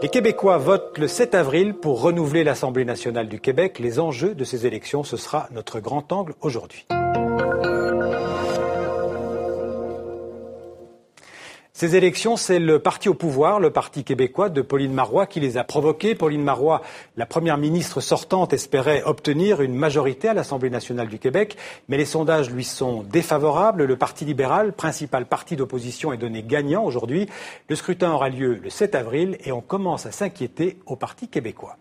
Les Québécois votent le 7 avril pour renouveler l'Assemblée nationale du Québec. Les enjeux de ces élections, ce sera notre grand angle aujourd'hui. Ces élections, c'est le parti au pouvoir, le Parti québécois de Pauline Marois, qui les a provoquées. Pauline Marois, la première ministre sortante, espérait obtenir une majorité à l'Assemblée nationale du Québec, mais les sondages lui sont défavorables. Le Parti libéral, principal parti d'opposition, est donné gagnant aujourd'hui. Le scrutin aura lieu le 7 avril et on commence à s'inquiéter au Parti québécois.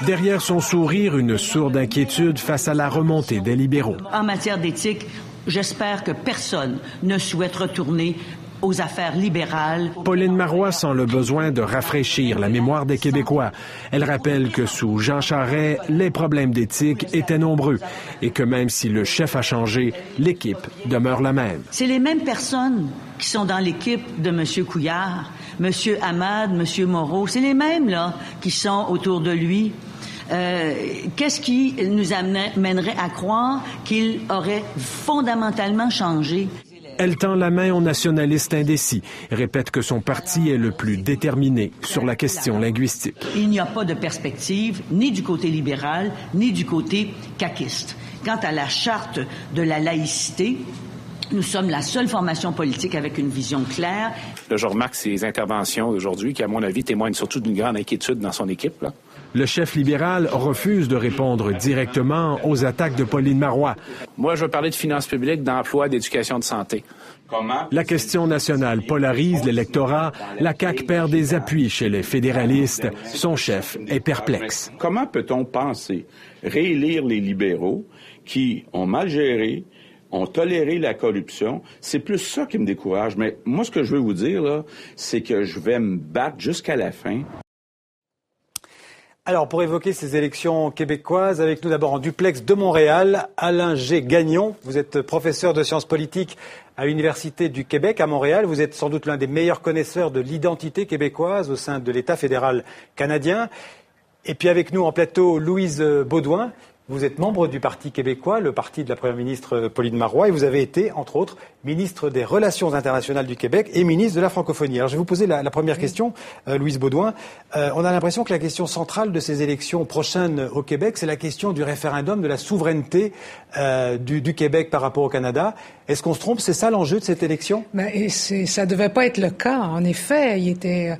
Derrière son sourire, une sourde inquiétude face à la remontée des libéraux. En matière d'éthique, j'espère que personne ne souhaite retourner aux affaires libérales. Pauline Marois sent le besoin de rafraîchir la mémoire des Québécois. Elle rappelle que sous Jean Charest, les problèmes d'éthique étaient nombreux et que même si le chef a changé, l'équipe demeure la même. C'est les mêmes personnes qui sont dans l'équipe de M. Couillard, M. Hamad, M. Moreau. C'est les mêmes là qui sont autour de lui. Qu'est-ce qui nous amènerait à croire qu'il aurait fondamentalement changé? Elle tend la main aux nationalistes indécis, répète que son parti est le plus déterminé sur la question linguistique. Il n'y a pas de perspective, ni du côté libéral, ni du côté caquiste. Quant à la charte de la laïcité, nous sommes la seule formation politique avec une vision claire. Là, je remarque ces interventions aujourd'hui qui, à mon avis, témoignent surtout d'une grande inquiétude dans son équipe, là. Le chef libéral refuse de répondre directement aux attaques de Pauline Marois. Moi, je veux parler de finances publiques, d'emploi, d'éducation, de santé. Comment? La question nationale polarise l'électorat. La CAQ perd des appuis chez les fédéralistes. Son chef est perplexe. Comment peut-on penser réélire les libéraux qui ont mal géré, ont toléré la corruption? C'est plus ça qui me décourage. Mais moi, ce que je veux vous dire, là, c'est que je vais me battre jusqu'à la fin. Alors, pour évoquer ces élections québécoises, avec nous d'abord en duplex de Montréal, Alain G. Gagnon. Vous êtes professeur de sciences politiques à l'Université du Québec à Montréal. Vous êtes sans doute l'un des meilleurs connaisseurs de l'identité québécoise au sein de l'État fédéral canadien. Et puis avec nous en plateau, Louise Beaudoin. Vous êtes membre du Parti québécois, le parti de la Première ministre Pauline Marois, et vous avez été, entre autres, ministre des Relations internationales du Québec et ministre de la francophonie. Alors je vais vous poser la première question, Louise Beaudoin. On a l'impression que la question centrale de ces élections prochaines au Québec, c'est la question du référendum, de la souveraineté du Québec par rapport au Canada. Est-ce qu'on se trompe? C'est ça l'enjeu de cette élection? Mais ça devait pas être le cas. En effet, il était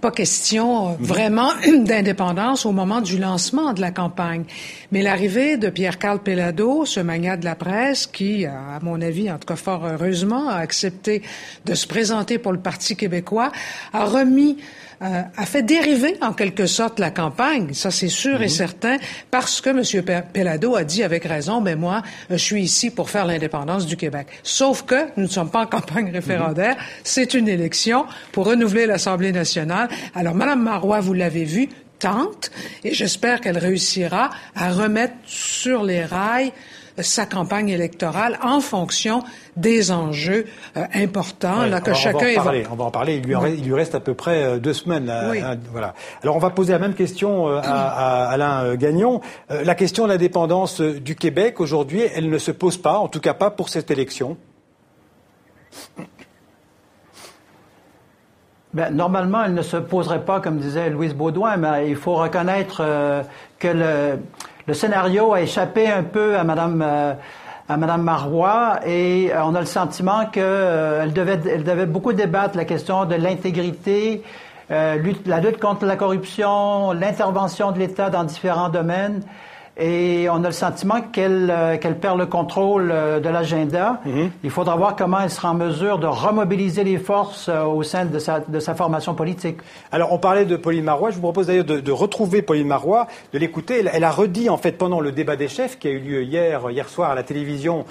pas question vraiment d'indépendance au moment du lancement de la campagne. Mais l'arrivée de Pierre-Carl Péladeau, ce magnat de la presse, qui, à mon avis, en tout cas fort heureusement, a accepté de se présenter pour le Parti québécois, a fait dériver en quelque sorte la campagne, ça c'est sûr et certain, parce que M. Péladeau a dit avec raison, ben moi, je suis ici pour faire l'indépendance du Québec. Sauf que nous ne sommes pas en campagne référendaire, c'est une élection pour renouveler l'Assemblée nationale. Alors, Mme Marois, vous l'avez vu, tente, et j'espère qu'elle réussira à remettre sur les rails sa campagne électorale en fonction des enjeux importants là, que chacun évoque. On va en parler. Il lui reste à peu près 2 semaines. Oui. Voilà. Alors on va poser la même question à Alain Gagnon. La question de l'indépendance du Québec, aujourd'hui, elle ne se pose pas, en tout cas pas pour cette élection. Ben, normalement, elle ne se poserait pas, comme disait Louise Beaudoin, mais il faut reconnaître que le scénario a échappé un peu à Madame Marois et on a le sentiment qu'elle devait beaucoup débattre la question de l'intégrité, la lutte contre la corruption, l'intervention de l'État dans différents domaines. Et on a le sentiment qu'elle perd le contrôle de l'agenda. Il faudra voir comment elle sera en mesure de remobiliser les forces au sein de sa formation politique. Alors, on parlait de Pauline Marois. Je vous propose d'ailleurs de retrouver Pauline Marois, de l'écouter. Elle a redit, en fait, pendant le débat des chefs qui a eu lieu hier soir à la télévision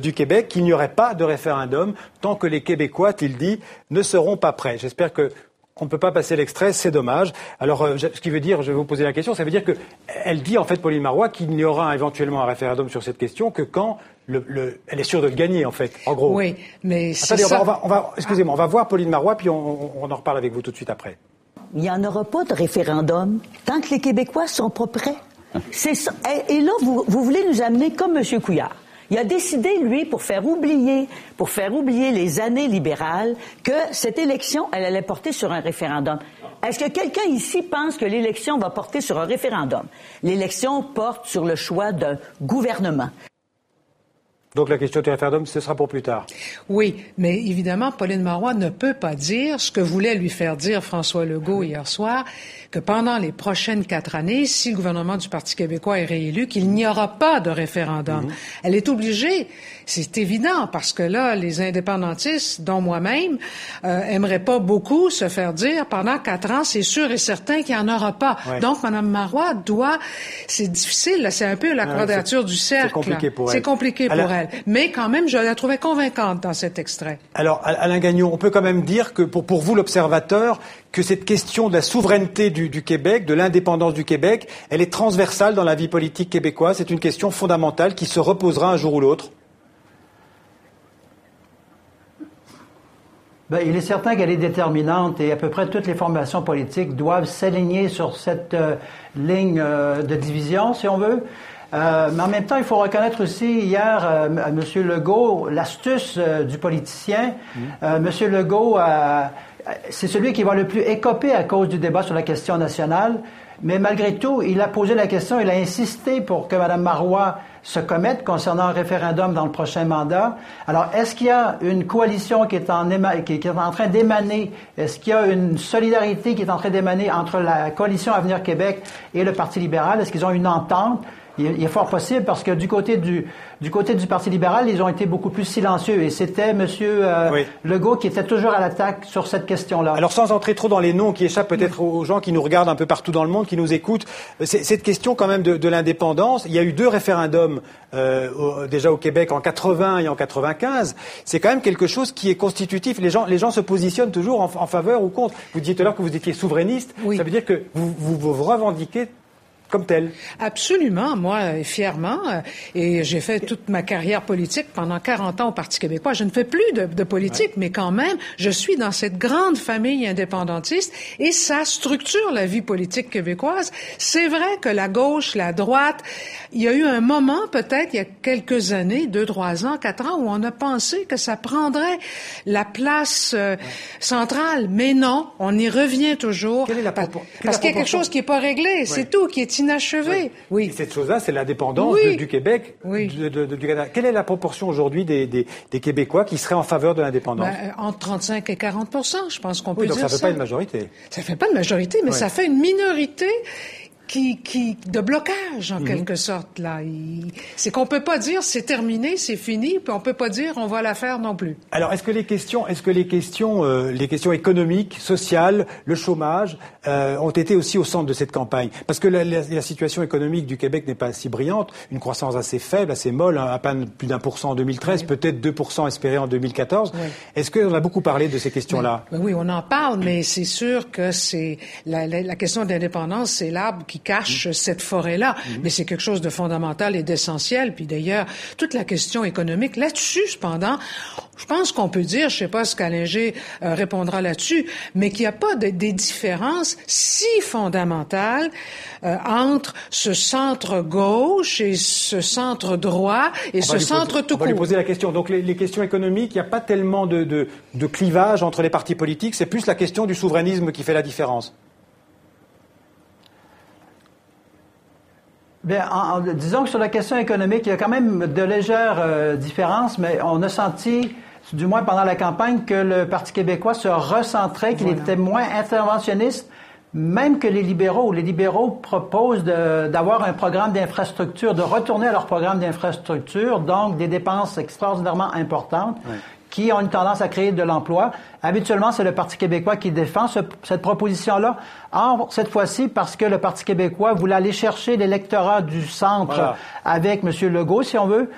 du Québec, qu'il n'y aurait pas de référendum tant que les Québécois, a-t-il dit, ne seront pas prêts. J'espère que on ne peut pas passer l'extrait, c'est dommage. Alors, ce qui veut dire, je vais vous poser la question, ça veut dire qu'elle dit, en fait, Pauline Marois, qu'il y aura éventuellement un référendum sur cette question que quand elle est sûre de le gagner, en fait, en gros. Oui, mais c'est Attendez, ça. Excusez-moi, on va voir Pauline Marois, puis on en reparle avec vous tout de suite après. Il n'y en aura pas de référendum tant que les Québécois sont pas prêts. C'est ça. Et là, vous voulez nous amener comme M. Couillard, Il a décidé, lui, pour faire oublier les années libérales, que cette élection, elle allait porter sur un référendum. Est-ce que quelqu'un ici pense que l'élection va porter sur un référendum? L'élection porte sur le choix d'un gouvernement. Donc la question du référendum, ce sera pour plus tard. Oui, mais évidemment, Pauline Marois ne peut pas dire ce que voulait lui faire dire François Legault hier soir, que pendant les prochaines 4 années, si le gouvernement du Parti québécois est réélu, qu'il n'y aura pas de référendum. Elle est obligée, c'est évident, parce que là, les indépendantistes, dont moi-même, aimeraient pas beaucoup se faire dire pendant 4 ans, c'est sûr et certain qu'il n'y en aura pas. Ouais. Donc, Mme Marois c'est difficile, là, c'est un peu la quadrature du cercle. C'est compliqué pour elle. C'est compliqué pour elle. Mais quand même, je la trouvais convaincante dans cet extrait. Alors, Alain Gagnon, on peut quand même dire que pour vous, l'observateur, que cette question de la souveraineté du Québec, de l'indépendance du Québec, elle est transversale dans la vie politique québécoise. C'est une question fondamentale qui se reposera un jour ou l'autre. Bien, il est certain qu'elle est déterminante et à peu près toutes les formations politiques doivent s'aligner sur cette ligne de division, si on veut. Mais en même temps, il faut reconnaître aussi hier à M. Legault l'astuce du politicien. M. Legault, c'est celui qui va le plus écoper à cause du débat sur la question nationale. Mais malgré tout, il a posé la question, il a insisté pour que Mme Marois se commette concernant un référendum dans le prochain mandat. Alors, est-ce qu'il y a une coalition qui est en train d'émaner? Est-ce qu'il y a une solidarité qui est en train d'émaner entre la coalition Avenir Québec et le Parti libéral? Est-ce qu'ils ont une entente? Il est fort possible parce que du côté du Parti libéral, ils ont été beaucoup plus silencieux et c'était M. Legault qui était toujours à l'attaque sur cette question-là. Alors sans entrer trop dans les noms qui échappent peut-être aux gens qui nous regardent un peu partout dans le monde, qui nous écoutent, cette question quand même de l'indépendance, il y a eu 2 référendums déjà au Québec en 80 et en 95. C'est quand même quelque chose qui est constitutif. Les gens se positionnent toujours en faveur ou contre. Vous disiez tout à l'heure que vous étiez souverainiste. Oui. Ça veut dire que vous revendiquez comme tel. Absolument, moi, fièrement. Et j'ai fait toute ma carrière politique pendant 40 ans au Parti québécois. Je ne fais plus de politique, mais quand même, je suis dans cette grande famille indépendantiste et ça structure la vie politique québécoise. C'est vrai que la gauche, la droite, il y a eu un moment, peut-être, il y a quelques années, 2, 3 ans, 4 ans, où on a pensé que ça prendrait la place centrale. Mais non, on y revient toujours. Parce qu'il y a quelque chose qui n'est pas réglé, c'est tout, qui est inachevé. Oui. Et cette chose-là, c'est l'indépendance du Québec, du Canada. Quelle est la proportion aujourd'hui des Québécois qui seraient en faveur de l'indépendance? Entre 35 et 40%, je pense qu'on peut dire ça. Donc ça ne fait pas une majorité. Ça ne fait pas une majorité, mais ça fait une minorité de blocage, en quelque sorte, là. C'est qu'on peut pas dire c'est terminé, c'est fini, puis on peut pas dire on va la faire non plus. Alors, est-ce que les questions économiques, sociales, le chômage, ont été aussi au centre de cette campagne? Parce que la situation économique du Québec n'est pas si brillante, une croissance assez faible, assez molle, à peine plus d'1% en 2013, peut-être 2% espéré en 2014. Est-ce qu'on a beaucoup parlé de ces questions-là? Oui, on en parle, mais c'est sûr que c'est la question de l'indépendance, c'est l'arbre qui cache cette forêt-là. Mais c'est quelque chose de fondamental et d'essentiel. Puis d'ailleurs, toute la question économique, là-dessus, cependant, je pense qu'on peut dire, je sais pas ce qu'Allinger répondra là-dessus, mais qu'il n'y a pas des différences si fondamentales entre ce centre-gauche et ce centre-droit et ce centre tout court. On va lui poser la question. Donc les questions économiques, il n'y a pas tellement de clivage entre les partis politiques, c'est plus la question du souverainisme qui fait la différence. Bien, disons que sur la question économique, il y a quand même de légères différences, mais on a senti, du moins pendant la campagne, que le Parti québécois se recentrait, qu'il était moins interventionniste, même que les libéraux. Les libéraux proposent d'avoir un programme d'infrastructure, de retourner à leur programme d'infrastructure, donc des dépenses extraordinairement importantes. Qui ont une tendance à créer de l'emploi. Habituellement, c'est le Parti québécois qui défend cette proposition-là. Or, cette fois-ci, parce que le Parti québécois voulait aller chercher l'électorat du centre avec M. Legault, si on veut,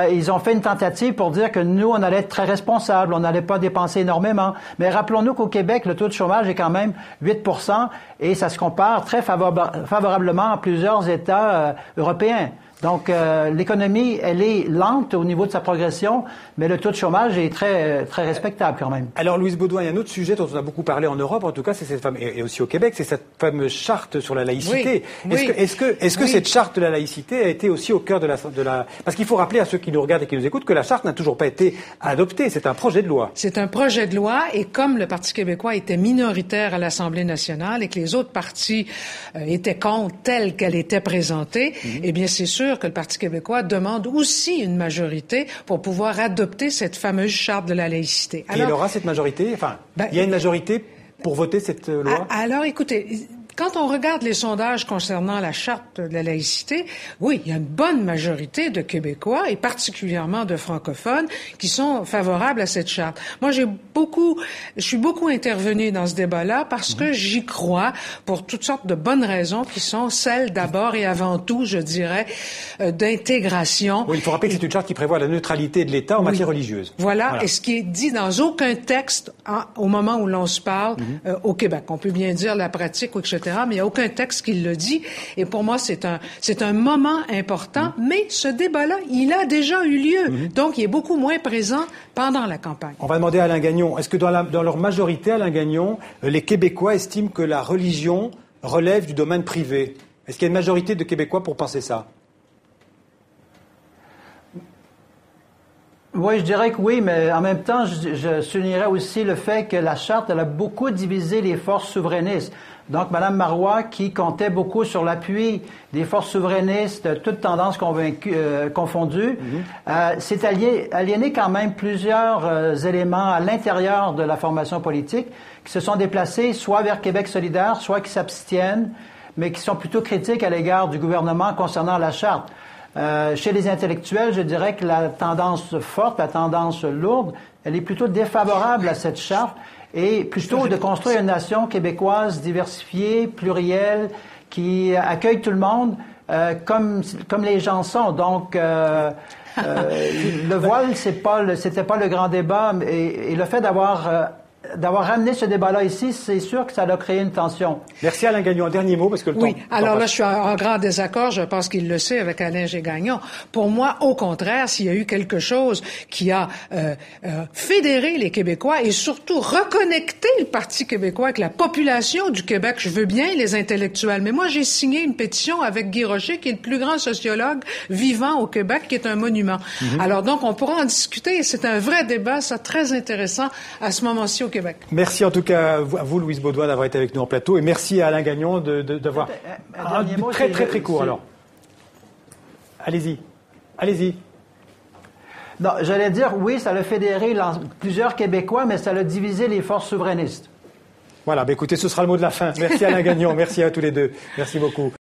ils ont fait une tentative pour dire que nous, on allait être très responsables, on n'allait pas dépenser énormément. Mais rappelons-nous qu'au Québec, le taux de chômage est quand même 8% et ça se compare très favorablement à plusieurs États européens. Donc, l'économie, elle est lente au niveau de sa progression, mais le taux de chômage est très, très respectable quand même. Alors, Louise Baudouin, il y a un autre sujet dont on a beaucoup parlé en Europe, en tout cas, c'est cette fameuse, et aussi au Québec, c'est cette fameuse charte sur la laïcité. Oui. Est-ce que cette charte de la laïcité a été aussi au cœur de la... Parce qu'il faut rappeler à ceux qui nous regardent et qui nous écoutent que la charte n'a toujours pas été adoptée. C'est un projet de loi. C'est un projet de loi, et comme le Parti québécois était minoritaire à l'Assemblée nationale et que les autres partis étaient contre telle qu'elle était présentée, eh bien, c'est sûr que le Parti québécois demande aussi une majorité pour pouvoir adopter cette fameuse charte de la laïcité. Alors, et il aura cette majorité? Enfin, il y a une majorité pour voter cette loi? Alors, écoutez, quand on regarde les sondages concernant la charte de la laïcité, oui, il y a une bonne majorité de Québécois et particulièrement de francophones qui sont favorables à cette charte. Moi, je suis beaucoup intervenue dans ce débat-là parce que j'y crois pour toutes sortes de bonnes raisons qui sont celles d'abord et avant tout, je dirais, d'intégration. Oui, il faut rappeler que c'est une charte qui prévoit la neutralité de l'État en matière religieuse. Voilà, et ce qui est dit dans aucun texte au moment où l'on se parle au Québec. On peut bien dire la pratique, etc., mais il n'y a aucun texte qui le dit. Et pour moi, c'est un moment important, mais ce débat-là, il a déjà eu lieu. Donc, il est beaucoup moins présent pendant la campagne. On va demander à Alain Gagnon, est-ce que dans leur majorité, Alain Gagnon, les Québécois estiment que la religion relève du domaine privé? Est-ce qu'il y a une majorité de Québécois pour penser ça? Oui, je dirais que oui, mais en même temps, je soulignerais aussi le fait que la charte, elle a beaucoup divisé les forces souverainistes. Donc, Mme Marois, qui comptait beaucoup sur l'appui des forces souverainistes, toutes tendances confondues, s'est aliéné quand même plusieurs éléments à l'intérieur de la formation politique qui se sont déplacés soit vers Québec solidaire, soit qui s'abstiennent, mais qui sont plutôt critiques à l'égard du gouvernement concernant la charte. Chez les intellectuels, je dirais que la tendance forte, la tendance lourde, elle est plutôt défavorable à cette charte et plutôt de construire une nation québécoise diversifiée, plurielle, qui accueille tout le monde comme les gens sont. Donc, le voile, c'était pas le grand débat, et le fait d'avoir ramené ce débat-là ici, c'est sûr que ça a créé une tension. Merci Alain Gagnon. Un dernier mot, parce que le temps... Oui, alors là, je suis en grand désaccord, je pense qu'il le sait avec Alain G. Gagnon. Pour moi, au contraire, s'il y a eu quelque chose qui a fédéré les Québécois et surtout reconnecté le Parti québécois avec la population du Québec, je veux bien les intellectuels, mais moi, j'ai signé une pétition avec Guy Rocher, qui est le plus grand sociologue vivant au Québec, qui est un monument. Alors donc, on pourra en discuter, c'est un vrai débat, ça, très intéressant à ce moment-ci au Québec. Merci en tout cas à vous, Louise Baudouin, d'avoir été avec nous en plateau, et merci à Alain Gagnon d'avoir très court. Alors, allez-y. Non, j'allais dire oui, ça l'a fédéré plusieurs Québécois, mais ça l'a divisé les forces souverainistes. Voilà, écoutez, ce sera le mot de la fin. Merci Alain Gagnon, merci à tous les deux, merci beaucoup.